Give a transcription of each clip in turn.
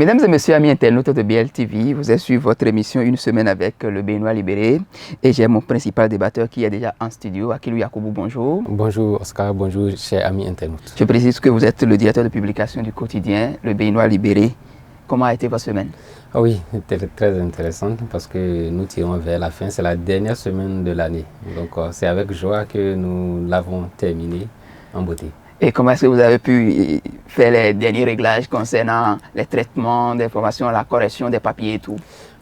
Mesdames et messieurs, amis internautes de BLTV, vous êtes sur votre émission Une semaine avec le Béninois libéré. Et j'ai mon principal débatteur qui est déjà en studio, Akilou Yakoubou, bonjour. Bonjour Oscar, bonjour chers amis internautes. Je précise que vous êtes le directeur de publication du quotidien Le Béninois libéré. Comment a été votre semaine? Oui, c'était très intéressant parce que nous tirons vers la fin, c'est la dernière semaine de l'année. Donc c'est avec joie que nous l'avons terminée en beauté. Et comment est-ce que vous avez pu faire les derniers réglages concernant les traitements d'informations, la correction des papiers et tout?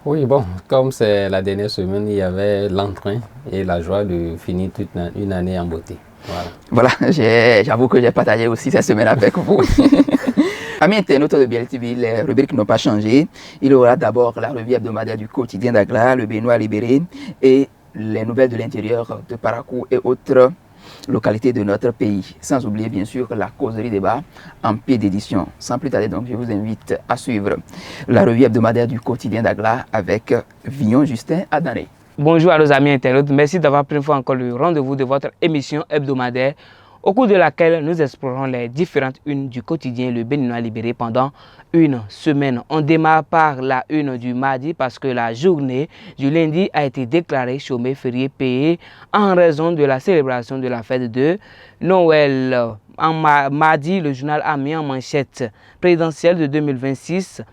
Oui, bon, comme c'est la dernière semaine, il y avait l'entrain et la joie de finir toute une année en beauté. Voilà, j'avoue que j'ai partagé aussi cette semaine avec vous. Amis internautes de BLTV, les rubriques n'ont pas changé. Il y aura d'abord la revue hebdomadaire du quotidien d'Agla, le Béninois libéré, et les nouvelles de l'intérieur de Parakou et autres localités de notre pays. Sans oublier bien sûr la causerie débat en pied d'édition. Sans plus tarder donc, je vous invite à suivre la revue hebdomadaire du quotidien d'Agla avec Vignon Justin Adané. Bonjour à nos amis internautes, merci d'avoir pris une fois encore le rendez-vous de votre émission hebdomadaire au cours de laquelle nous explorons les différentes unes du quotidien Le Béninois libéré pendant une semaine. On démarre par la une du mardi parce que la journée du lundi a été déclarée chômée férié payé en raison de la célébration de la fête de Noël. En mardi, le journal a mis en manchette présidentielle de 2026,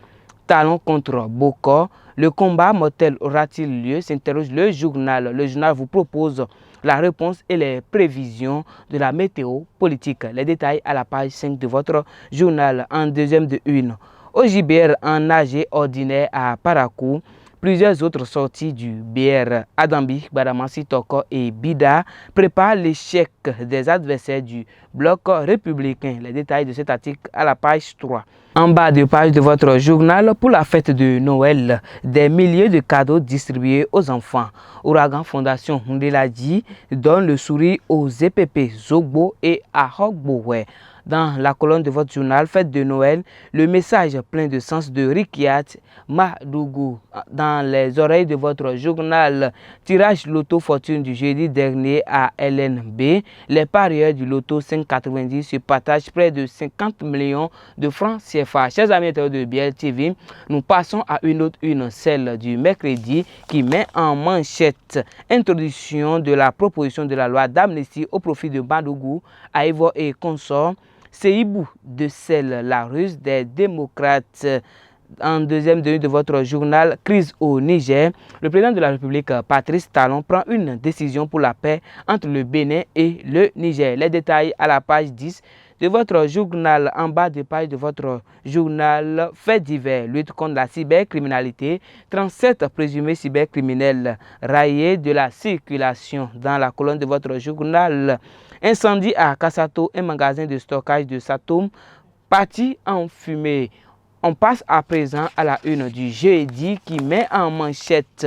Talon contre Bokor. Le combat mortel aura-t-il lieu? S'interroge le journal. Le journal vous propose la réponse et les prévisions de la météo politique. Les détails à la page 5 de votre journal. En deuxième de une. Au JBR en nagé ordinaire à Parakou, plusieurs autres sorties du BR Adambi, Badamassi, Toko et Bida préparent l'échec des adversaires du bloc républicain. Les détails de cet article à la page 3. En bas de page de votre journal, pour la fête de Noël, des milliers de cadeaux distribués aux enfants. Ouragan Fondation Ndeladi donne le sourire aux EPP Zogbo et Ahogbowe. Dans la colonne de votre journal, fête de Noël, le message plein de sens de Rikiat Madougou. Dans les oreilles de votre journal, tirage loto fortune du jeudi dernier à LNB. Les parieurs du loto 590 se partagent près de 50 millions de francs CFA. Chers amis de BLTV, nous passons à une autre une, celle du mercredi, qui met en manchette introduction de la proposition de la loi d'amnistie au profit de Madougou, Aïvo et consorts. Seibou de celle la ruse des démocrates. En deuxième de votre journal, crise au Niger, le président de la République, Patrice Talon, prend une décision pour la paix entre le Bénin et le Niger. Les détails à la page 10 de votre journal. En bas de page de votre journal, faits divers, lutte contre la cybercriminalité, 37 présumés cybercriminels raillés de la circulation. Dans la colonne de votre journal, incendie à Kassato, un magasin de stockage de Satom, parti en fumée. On passe à présent à la une du jeudi qui met en manchette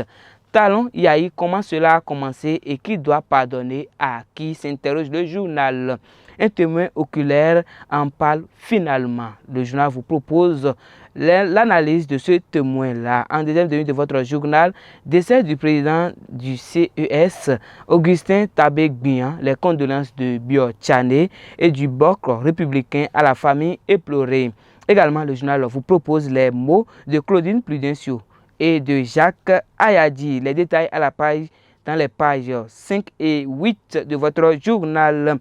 Talon Yahi, comment cela a commencé et qui doit pardonner à qui, s'interroge le journal. Un témoin oculaire en parle finalement. Le journal vous propose l'analyse de ce témoin-là. En deuxième de votre journal, décès du président du CES, Augustin Tabegbian, les condoléances de Bio Tchane et du bloc républicain à la famille éplorée. Également, le journal vous propose les mots de Claudine Prudencio et de Jacques Ayadi. Les détails à la page, dans les pages 5 et 8 de votre journal.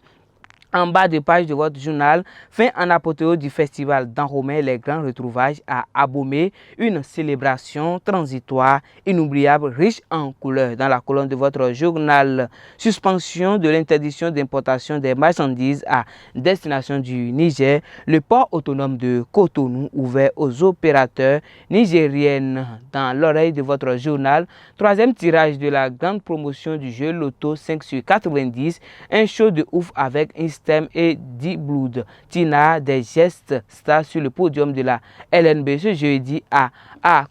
En bas de page de votre journal, fin en apothéose du festival d'Anromé, les grands retrouvailles à Abomey, une célébration transitoire, inoubliable, riche en couleurs. Dans la colonne de votre journal, suspension de l'interdiction d'importation des marchandises à destination du Niger, le port autonome de Cotonou ouvert aux opérateurs nigériennes. Dans l'oreille de votre journal, troisième tirage de la grande promotion du jeu Loto 5 sur 90, un show de ouf avec et D-Blood. Tina, des gestes stars sur le podium de la LNB ce jeudi à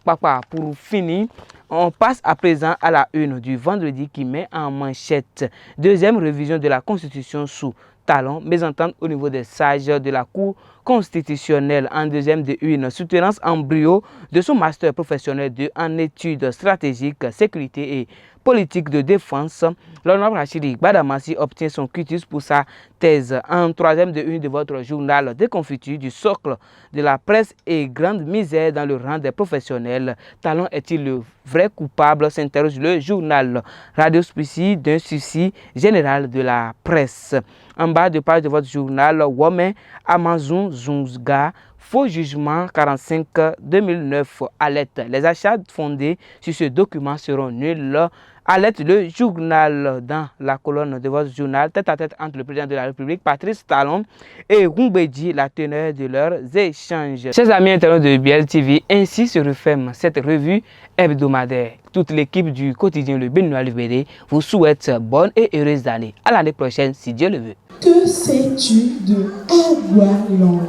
Papa. Pour finir, on passe à présent à la une du vendredi qui met en manchette deuxième révision de la Constitution sous Talon, mésentente au niveau des sages de la Cour constitutionnelle en deuxième de une soutenance embryo de son master professionnel en études stratégiques, sécurité et politique de défense. L'honorable Rachidi Badamassi obtient son quitus pour sa thèse en troisième de une de votre journal Déconfiture du socle de la presse et grande misère dans le rang des professionnels. Talon est-il le vrai coupable, s'interroge le journal Radio Spici d'un souci général de la presse. En bas de page de votre journal, Wome Amazon Zunga, faux jugement 45-2009, alerte. Les achats fondés sur ce document seront nuls. Alerte le journal dans la colonne de votre journal, tête à tête entre le président de la République, Patrice Talon, et Rumbedi, la teneur de leurs échanges. Chers amis internautes de BL TV, ainsi se referme cette revue hebdomadaire. Toute l'équipe du quotidien Le Béninois Libéré vous souhaite bonne et heureuse année. À l'année prochaine, si Dieu le veut. Que sais-tu de Agualand?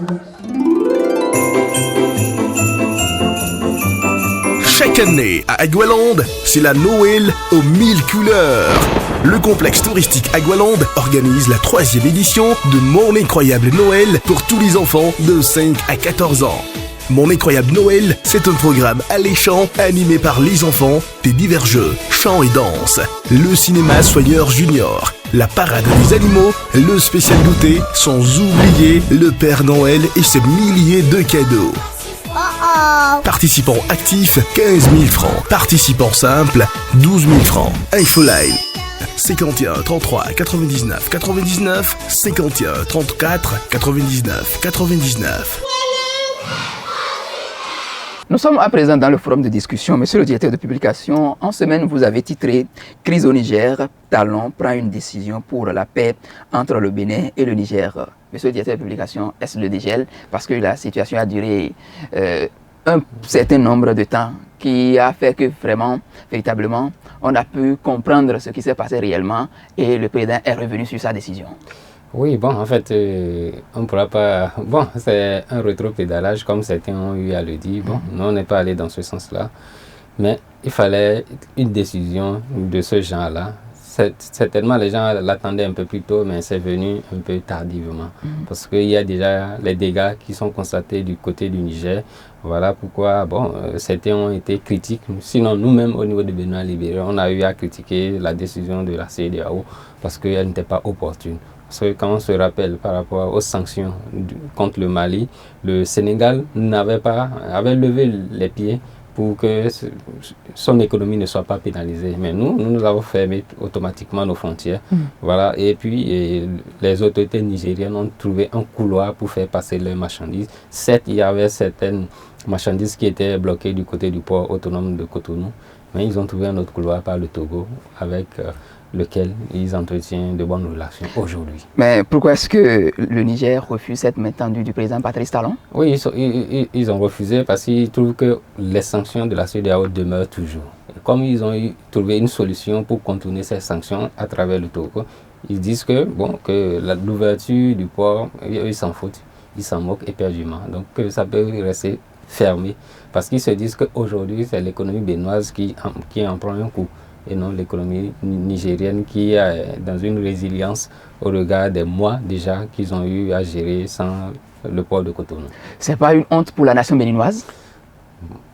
Chaque année, à Agualand, c'est la Noël aux 1000 couleurs. Le complexe touristique Agualand organise la 3e édition de Mon Incroyable Noël pour tous les enfants de 5 à 14 ans. Mon Incroyable Noël, c'est un programme alléchant animé par les enfants, des divers jeux, chants et danses, le cinéma Soigneur Junior, la parade des animaux, le spécial goûter, sans oublier le Père Noël et ses milliers de cadeaux. Participants actifs, 15 000 francs. Participants simples, 12 000 francs. Infoline 51 33 99 99 51 34 99 99. Nous sommes à présent dans le forum de discussion. Monsieur le directeur de publication, en semaine, vous avez titré « Crise au Niger, Talon prend une décision pour la paix entre le Bénin et le Niger ». Monsieur le directeur de publication, est-ce le dégel? Parce que la situation a duré un certain nombre de temps qui a fait que vraiment, véritablement, on a pu comprendre ce qui s'est passé réellement et le président est revenu sur sa décision. Oui, bon, en fait, on ne pourra pas... Bon, c'est un rétro-pédalage, comme certains ont eu à le dire. Bon, nous, on n'est pas allé dans ce sens-là. Mais il fallait une décision de ce genre-là. Certainement, les gens l'attendaient un peu plus tôt, mais c'est venu un peu tardivement. Parce qu'il y a déjà les dégâts qui sont constatés du côté du Niger. Voilà pourquoi, bon, certains ont été critiques. Sinon, nous-mêmes, au niveau de Béninois Libéré, on a eu à critiquer la décision de la CEDEAO parce qu'elle n'était pas opportune. Parce que quand on se rappelle par rapport aux sanctions contre le Mali, le Sénégal avait levé les pieds pour que son économie ne soit pas pénalisée. Mais nous avons fermé automatiquement nos frontières. Voilà. Et puis, les autorités nigériennes ont trouvé un couloir pour faire passer leurs marchandises. Certes, il y avait certaines marchandises qui étaient bloquées du côté du port autonome de Cotonou, mais ils ont trouvé un autre couloir par le Togo avec lequel ils entretiennent de bonnes relations aujourd'hui. Mais pourquoi est-ce que le Niger refuse cette main tendue du président Patrice Talon? Oui, ils ont refusé parce qu'ils trouvent que les sanctions de la CEDEAO demeurent toujours. Et comme ils ont trouvé une solution pour contourner ces sanctions à travers le Togo, ils disent que, bon, que l'ouverture du port, ils s'en foutent, ils s'en moquent éperdument. Donc que ça peut rester fermé parce qu'ils se disent qu'aujourd'hui, c'est l'économie béninoise qui en prend un coup, et non l'économie nigérienne qui est dans une résilience au regard des mois déjà qu'ils ont eu à gérer sans le port de Cotonou. C'est pas une honte pour la nation béninoise?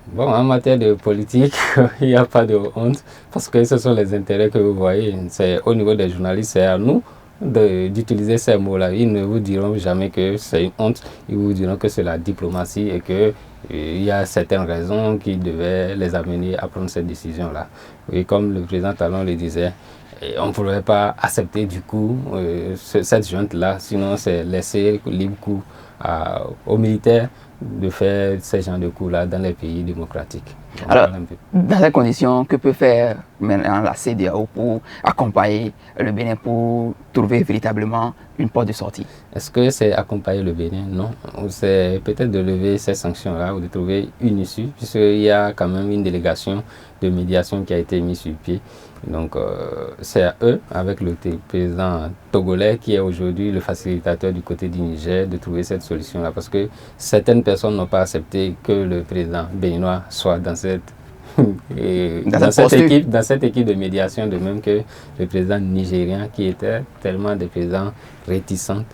Bon, en matière de politique, il n'y a pas de honte parce que ce sont les intérêts que vous voyez. C'est au niveau des journalistes, c'est à nous d'utiliser ces mots-là. Ils ne vous diront jamais que c'est une honte, ils vous diront que c'est la diplomatie et que il y a certaines raisons qui devaient les amener à prendre cette décision-là. Et comme le président Talon le disait, on ne pourrait pas accepter du coup cette junte-là, sinon c'est laisser libre cours aux militaires de faire ces genres de coups-là dans les pays démocratiques. Alors, dans ces conditions, que peut faire maintenant la CEDEAO pour accompagner le Bénin pour trouver véritablement une porte de sortie? Est-ce que c'est accompagner le Bénin? Non. C'est peut-être de lever ces sanctions-là ou de trouver une issue, puisqu'il y a quand même une délégation de médiation qui a été mise sur pied. Donc, c'est à eux, avec le président togolais, qui est aujourd'hui le facilitateur du côté du Niger, de trouver cette solution-là. Parce que certaines personnes n'ont pas accepté que le président béninois soit dans cette équipe de médiation, de même que le président nigérien, qui était tellement des présidents réticents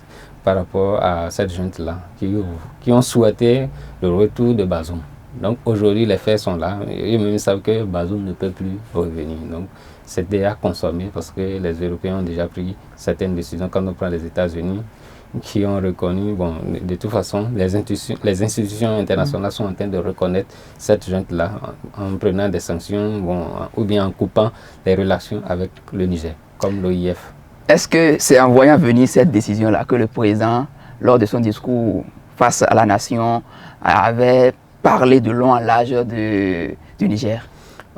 par rapport à cette junte-là, qui ont souhaité le retour de Bazoum. Donc aujourd'hui, les faits sont là. Eux-mêmes savent que Bazoum ne peut plus revenir. Donc c'était à consommer parce que les Européens ont déjà pris certaines décisions. Quand on prend les États-Unis, qui ont reconnu, bon, de toute façon, les institutions internationales sont en train de reconnaître cette junte-là en prenant des sanctions, bon, ou bien en coupant les relations avec le Niger, comme l'OIF. Est-ce que c'est en voyant venir cette décision-là que le président, lors de son discours face à la nation, avait parlé de long en large du Niger?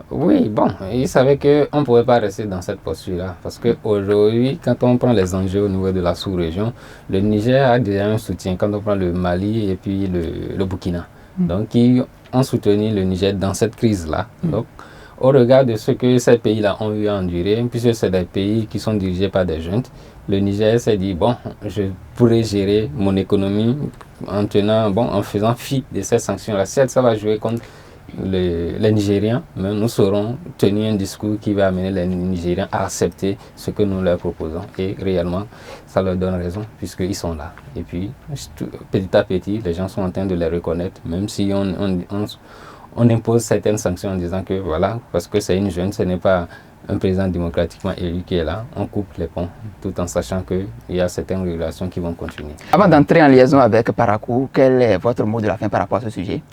Oui, bon, il savait qu'on ne pouvait pas rester dans cette posture-là. Parce qu'aujourd'hui, quand on prend les enjeux au niveau de la sous-région, le Niger a déjà un soutien. Quand on prend le Mali et puis le Burkina. Donc, ils ont soutenu le Niger dans cette crise-là. Donc, au regard de ce que ces pays-là ont eu à endurer, puisque c'est des pays qui sont dirigés par des juntes, le Niger s'est dit, bon, je pourrais gérer mon économie en faisant fi de ces sanctions-là. Certes, ça va jouer contre les Nigériens, mais nous saurons tenir un discours qui va amener les Nigériens à accepter ce que nous leur proposons. Et réellement, ça leur donne raison, puisqu'ils sont là. Et puis, petit à petit, les gens sont en train de les reconnaître, même si on impose certaines sanctions en disant que voilà, parce que c'est une jeune, ce n'est pas un président démocratiquement élu qui est là, on coupe les ponts, tout en sachant qu'il y a certaines régulations qui vont continuer. Avant d'entrer en liaison avec Parakou, quel est votre mot de la fin par rapport à ce sujet?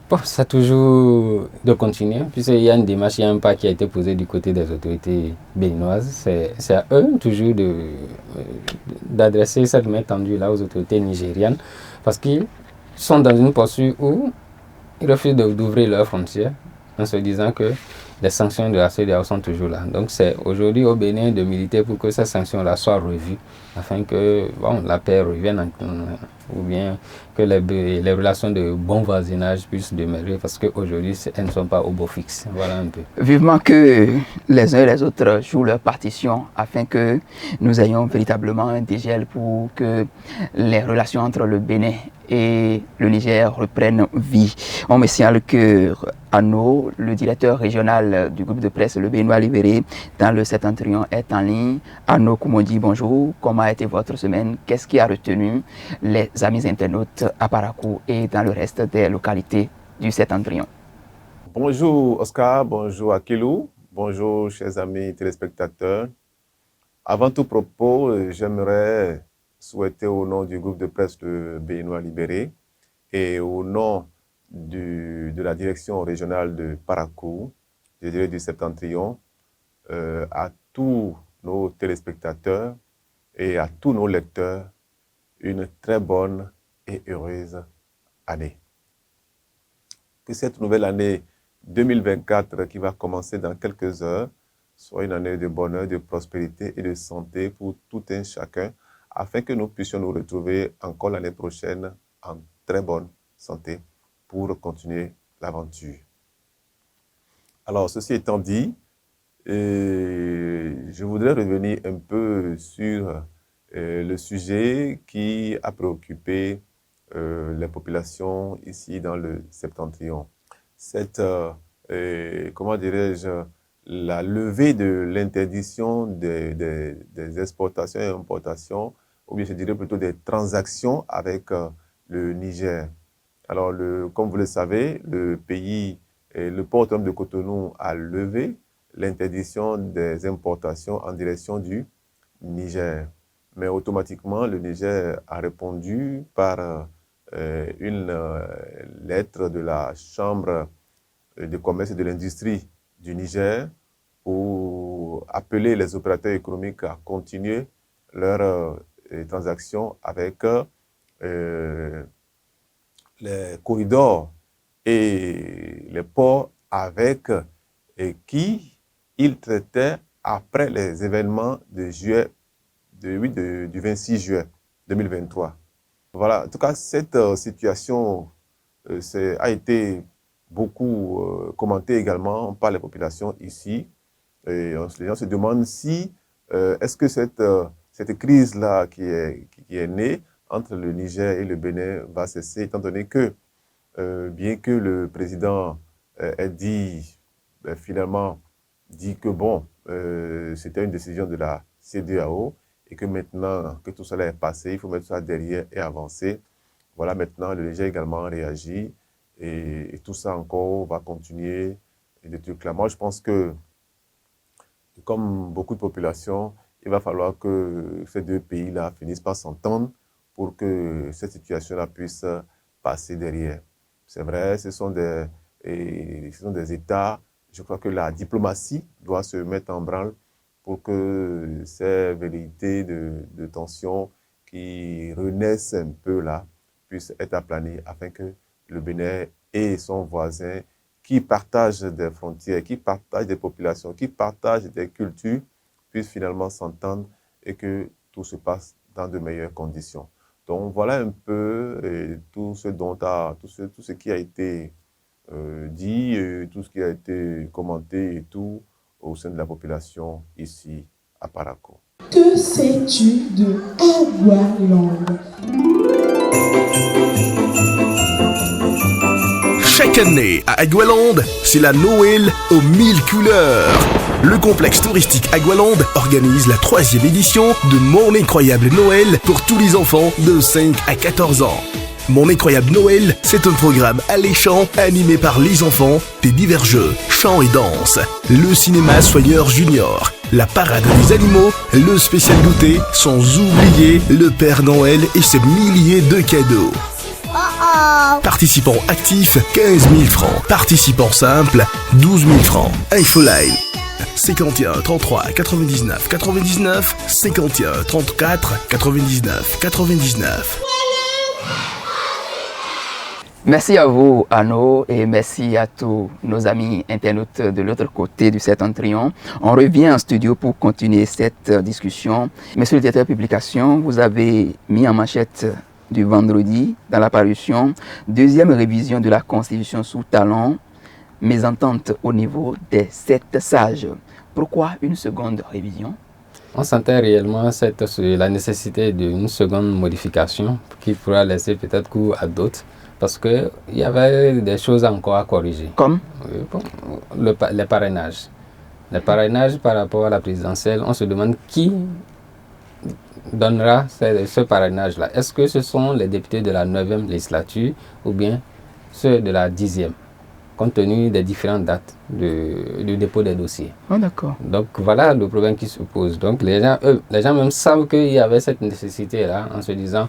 Bon, c'est toujours de continuer, puisqu'il y a une démarche, il y a un pas qui a été posé du côté des autorités béninoises. C'est à eux toujours d'adresser cette main tendue-là aux autorités nigérianes, parce qu'ils sont dans une posture où ils refusent d'ouvrir leurs frontières en se disant que les sanctions de la CEDEAO sont toujours là. Donc c'est aujourd'hui au Bénin de militer pour que ces sanctions-là soient revues, afin que la paix revienne, ou bien que les relations de bon voisinage puissent demeurer, parce qu'aujourd'hui, elles ne sont pas au beau fixe. Voilà un peu. Vivement que les uns et les autres jouent leur partition, afin que nous ayons véritablement un dégel pour que les relations entre le Bénin et le Niger reprennent vie. On me signale que Arnaud, le directeur régional du groupe de presse Le Béninois Libéré dans le Septentrion, est en ligne. Arnaud Koumondi, bonjour. Comment a été votre semaine? Qu'est-ce qui a retenu les amis internautes à Parakou et dans le reste des localités du Septentrion? Bonjour Oscar, bonjour Akilou, bonjour chers amis téléspectateurs. Avant tout propos, j'aimerais souhaiter au nom du groupe de presse Le Béninois Libéré et au nom de la direction régionale de Parakou, je dirais du Septentrion, à tous nos téléspectateurs et à tous nos lecteurs, une très bonne et heureuse année. Que cette nouvelle année 2024 qui va commencer dans quelques heures soit une année de bonheur, de prospérité et de santé pour tout un chacun, afin que nous puissions nous retrouver encore l'année prochaine en très bonne santé pour continuer l'aventure. Alors, ceci étant dit, je voudrais revenir un peu sur le sujet qui a préoccupé les populations ici dans le Septentrion. Cette, comment dirais-je, la levée de l'interdiction des exportations et importations, ou bien je dirais plutôt des transactions avec le Niger. Alors, comme vous le savez, le pays, le port autonome de Cotonou a levé l'interdiction des importations en direction du Niger. Mais automatiquement, le Niger a répondu par une lettre de la Chambre de commerce et de l'industrie du Niger pour appeler les opérateurs économiques à continuer leurs transactions avec les corridors et les ports avec qui ils traitaient après les événements de du 26 juillet 2023. Voilà, en tout cas, cette situation a été beaucoup commentée également par les populations ici. Et les gens se demandent si, est-ce que cette crise-là qui est née entre le Niger et le Bénin va cesser, étant donné que, bien que le président ait finalement dit que bon, c'était une décision de la CEDEAO et que maintenant que tout cela est passé, il faut mettre ça derrière et avancer. Voilà, maintenant, le Niger également réagit et tout ça encore va continuer. Et des trucs là. Moi, je pense que, comme beaucoup de populations, il va falloir que ces deux pays-là finissent par s'entendre pour que cette situation-là puisse passer derrière. C'est vrai, ce sont des États. Je crois que la diplomatie doit se mettre en branle pour que ces velléités de tension qui renaissent un peu là puissent être aplanies afin que le Bénin et son voisin qui partagent des frontières, qui partagent des populations, qui partagent des cultures, puissent finalement s'entendre et que tout se passe dans de meilleures conditions. Donc voilà un peu tout ce qui a été dit, tout ce qui a été commenté et tout au sein de la population ici à Parakou. Que sais-tu de Agwaland? Chaque année à Agwaland, c'est la Noël aux 1000 couleurs. Le complexe touristique Agwaland organise la 3e édition de Mon Incroyable Noël pour tous les enfants de 5 à 14 ans. Mon Incroyable Noël, c'est un programme alléchant animé par les enfants, des divers jeux, chants et danses, le cinéma Soyeur Junior, la parade des animaux, le spécial goûter, sans oublier le Père Noël et ses milliers de cadeaux. Participants actifs, 15 000 francs. Participants simples, 12 000 francs. Infoline 51 33 99 99 51 34 99 99. Merci à vous, Arnaud, et merci à tous nos amis internautes de l'autre côté du septentrion. On revient en studio pour continuer cette discussion. Monsieur le directeur de publication, vous avez mis en manchette du vendredi, dans la parution, 2e révision de la Constitution sous talon, mésentente au niveau des 7 sages. Pourquoi une seconde révision? On sentait réellement sur la nécessité d'une seconde modification qui pourra laisser peut-être cours à d'autres, parce qu'il y avait des choses encore à corriger. Comme les parrainages. Les parrainages par rapport à la présidentielle, on se demande qui donnera ce parrainage-là. Est-ce que ce sont les députés de la 9e législature ou bien ceux de la 10e, compte tenu des différentes dates du dépôt des dossiers. Oh, d'accord. Donc voilà le problème qui se pose. Donc les gens même savent qu'il y avait cette nécessité-là en se disant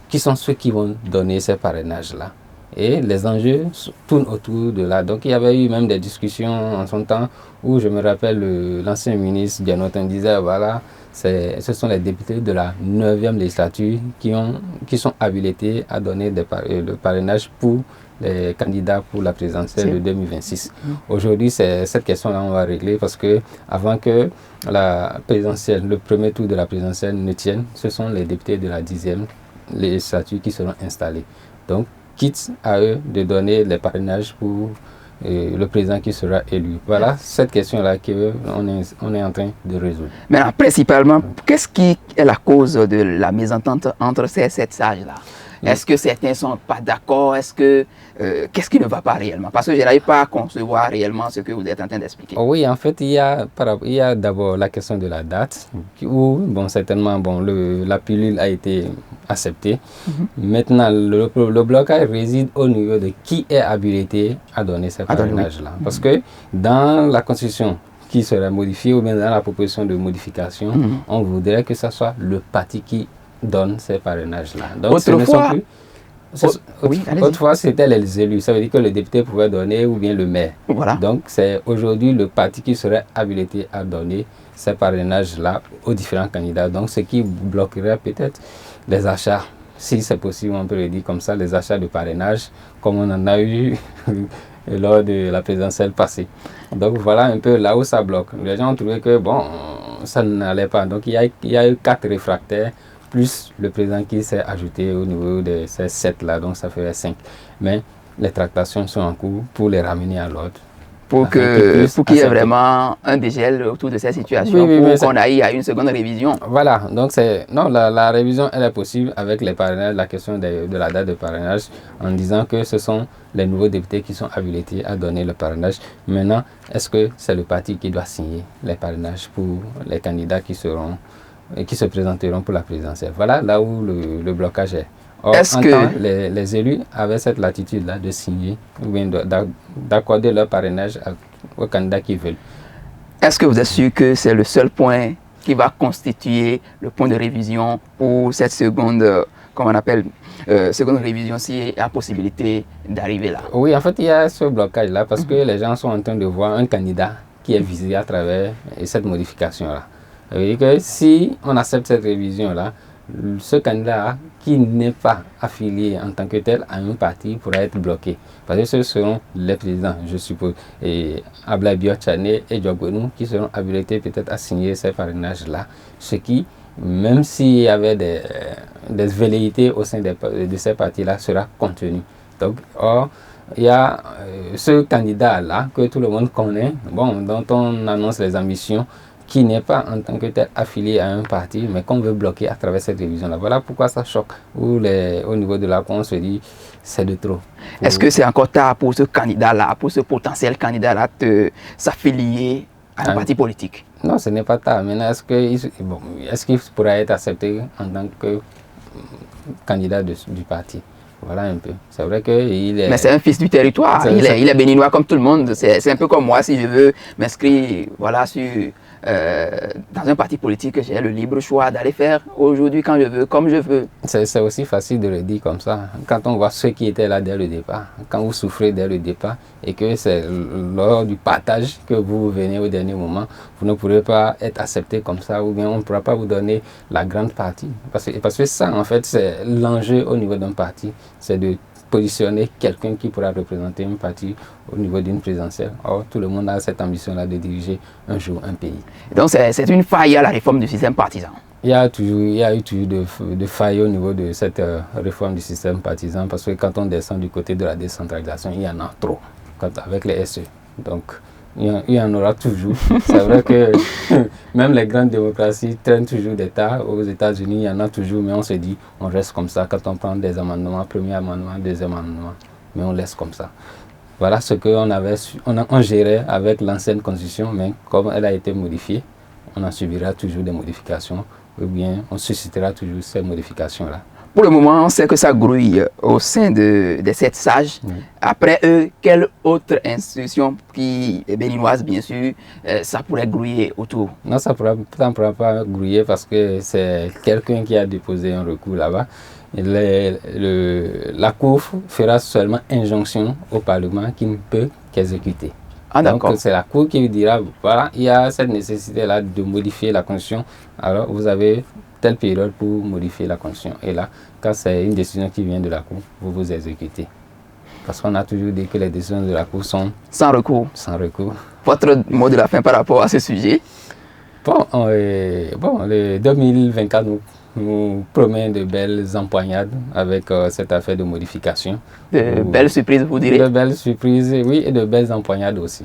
qui sont ceux qui vont donner ces parrainages-là. Et les enjeux tournent autour de là. Donc il y avait eu même des discussions en son temps où je me rappelle l'ancien ministre Dianotin disait voilà, ce sont les députés de la 9e législature qui sont habilités à donner le parrainage pour les candidats pour la présidentielle de 2026. Aujourd'hui, cette question-là, on va régler parce que avant que la présidentielle, le premier tour de la présidentielle ne tienne, ce sont les députés de la 10e législature qui seront installés. Donc, quitte à eux de donner les parrainages pour le président qui sera élu. Voilà cette question-là qu'on est en train de résoudre. Maintenant, principalement, qu'est-ce qui est la cause de la mésentente entre ces 7 sages-là? Est-ce que certains ne sont pas d'accord? Qu'est-ce qui ne va pas réellement? Parce que je n'arrive pas à concevoir réellement ce que vous êtes en train d'expliquer. Oui, en fait, il y a d'abord la question de la date, où, bon, certainement, la pilule a été acceptée. Maintenant, le blocage réside au niveau de qui est habilité à donner ces parrainages-là. Parce que dans la Constitution qui serait modifiée, ou bien dans la proposition de modification, on voudrait que ce soit le parti qui donne ces parrainages-là. Donc, autrefois, c'était les élus. Ça veut dire que le député pouvait donner ou bien le maire. Voilà. Donc, c'est aujourd'hui le parti qui serait habilité à donner ces parrainages-là aux différents candidats. Donc, ce qui bloquerait peut-être les achats, si c'est possible, on peut le dire comme ça, les achats de parrainage, comme on en a eu lors de la présidentielle passée. Donc, voilà un peu là où ça bloque. Les gens ont trouvé que, bon, ça n'allait pas. Donc, il y a eu 4 réfractaires, plus le président qui s'est ajouté au niveau de ces 7-là, donc ça ferait 5. Mais les tractations sont en cours pour les ramener à l'ordre. Pour qu'il y ait vraiment un dégel autour de cette situation, pour qu'on aille à une seconde révision. Voilà, donc la révision elle est possible avec les parrainages, la question de la date de parrainage, en disant que ce sont les nouveaux députés qui sont habilités à donner le parrainage. Maintenant, est-ce que c'est le parti qui doit signer les parrainages pour les candidats qui seront qui se présenteront pour la présidentielle. Voilà là où le blocage est. Or, les élus avaient cette latitude-là de signer ou bien d'accorder leur parrainage aux candidats qui veulent. Est-ce que vous êtes sûr que c'est le seul point qui va constituer le point de révision pour cette seconde, comment on appelle, seconde révision, s'il y a possibilité d'arriver là? Oui, en fait, il y a ce blocage-là parce que les gens sont en train de voir un candidat qui est visé à travers cette modification-là. Ça veut dire que si on accepte cette révision-là, ce candidat qui n'est pas affilié en tant que tel à un parti pourra être bloqué. Parce que ce seront les présidents, je suppose, et Ablaye Biotchane et Diogbenou qui seront habilités peut-être à signer ces parrainages-là. Ce qui, même s'il y avait des velléités au sein de ces partis-là, sera contenu. Donc, or, il y a ce candidat-là que tout le monde connaît, bon, dont on annonce les ambitions, qui n'est pas en tant que tel affilié à un parti, mais qu'on veut bloquer à travers cette révision-là. Voilà pourquoi ça choque. Au niveau de la Cour, on se dit, c'est de trop. Est-ce que c'est encore tard pour ce candidat-là, pour ce potentiel candidat-là, de s'affilier à un parti politique? Non, ce n'est pas tard. Maintenant, est-ce qu'il pourra être accepté en tant que candidat du parti? Voilà un peu. C'est vrai qu'il est... Mais c'est un fils du territoire. Il est béninois comme tout le monde. C'est un peu comme moi, si je veux m'inscrire dans un parti politique, j'ai le libre choix d'aller faire aujourd'hui quand je veux, comme je veux. C'est aussi facile de le dire comme ça. Quand on voit ceux qui étaient là dès le départ, quand vous souffrez dès le départ et que c'est lors du partage que vous venez au dernier moment, vous ne pourrez pas être accepté comme ça ou bien on ne pourra pas vous donner la grande partie. Parce que ça, en fait, c'est l'enjeu au niveau d'un parti, c'est de positionner quelqu'un qui pourra représenter un parti au niveau d'une présidentielle. Or, tout le monde a cette ambition-là de diriger un jour un pays. Donc, c'est une faille à la réforme du système partisan. Il y a eu toujours de failles au niveau de cette réforme du système partisan parce que quand on descend du côté de la décentralisation, il y en a trop avec les SE. Donc, il y en aura toujours. C'est vrai que même les grandes démocraties traînent toujours d'État. Aux États-Unis, il y en a toujours, mais on se dit, on reste comme ça. Quand on prend des amendements, premier amendement, deuxième amendement, mais on laisse comme ça. Voilà ce qu'on gérait avec l'ancienne constitution, mais comme elle a été modifiée, on en subira toujours des modifications, ou bien on suscitera toujours ces modifications-là. Pour le moment, on sait que ça grouille au sein des 7 sages. Oui. Après eux, quelle autre institution qui est béninoise, bien sûr, ça pourrait grouiller autour? Non, ça ne pourra pas grouiller parce que c'est quelqu'un qui a déposé un recours là-bas. La Cour fera seulement injonction au Parlement qui ne peut qu'exécuter. Ah, donc c'est la Cour qui dira, voilà, il y a cette nécessité-là de modifier la Constitution. Alors vous avez telle période pour modifier la Constitution. Et là, quand c'est une décision qui vient de la Cour, vous exécutez. Parce qu'on a toujours dit que les décisions de la Cour sont... sans recours. Sans recours. Votre mot de la fin par rapport à ce sujet? Le 2024 nous promet de belles empoignades avec cette affaire de modification. De belles surprises, vous direz? De belles surprises, oui, et de belles empoignades aussi.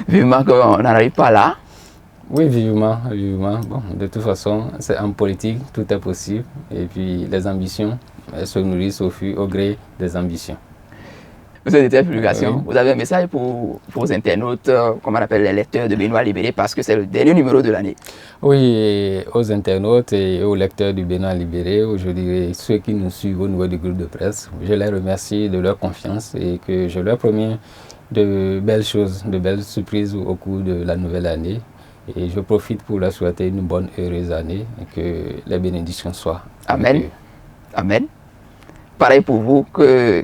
Vivement qu'on n'arrive pas là. Oui, vivement. Bon, de toute façon, c'est en politique, tout est possible. Et puis, les ambitions, elles se nourrissent au gré des ambitions. Vous êtes de publication. Vous avez un message pour vos internautes, comme on appelle les lecteurs de Benoît Libéré, parce que c'est le dernier numéro de l'année. Oui, aux internautes et aux lecteurs du Benoît Libéré, aujourd'hui, ceux qui nous suivent au niveau du groupe de presse, je les remercie de leur confiance et que je leur promets de belles choses, de belles surprises au cours de la nouvelle année. Et je profite pour leur souhaiter une bonne, heureuse année et que les bénédictions soient. Amen. Amen. Pareil pour vous, que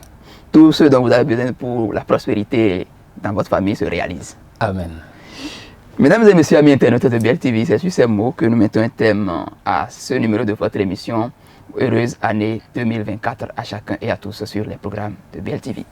tout ce dont vous avez besoin pour la prospérité dans votre famille se réalise. Amen. Mesdames et messieurs, amis internautes de BL TV, c'est sur ces mots que nous mettons un thème à ce numéro de votre émission. Heureuse année 2024 à chacun et à tous sur les programmes de BL TV.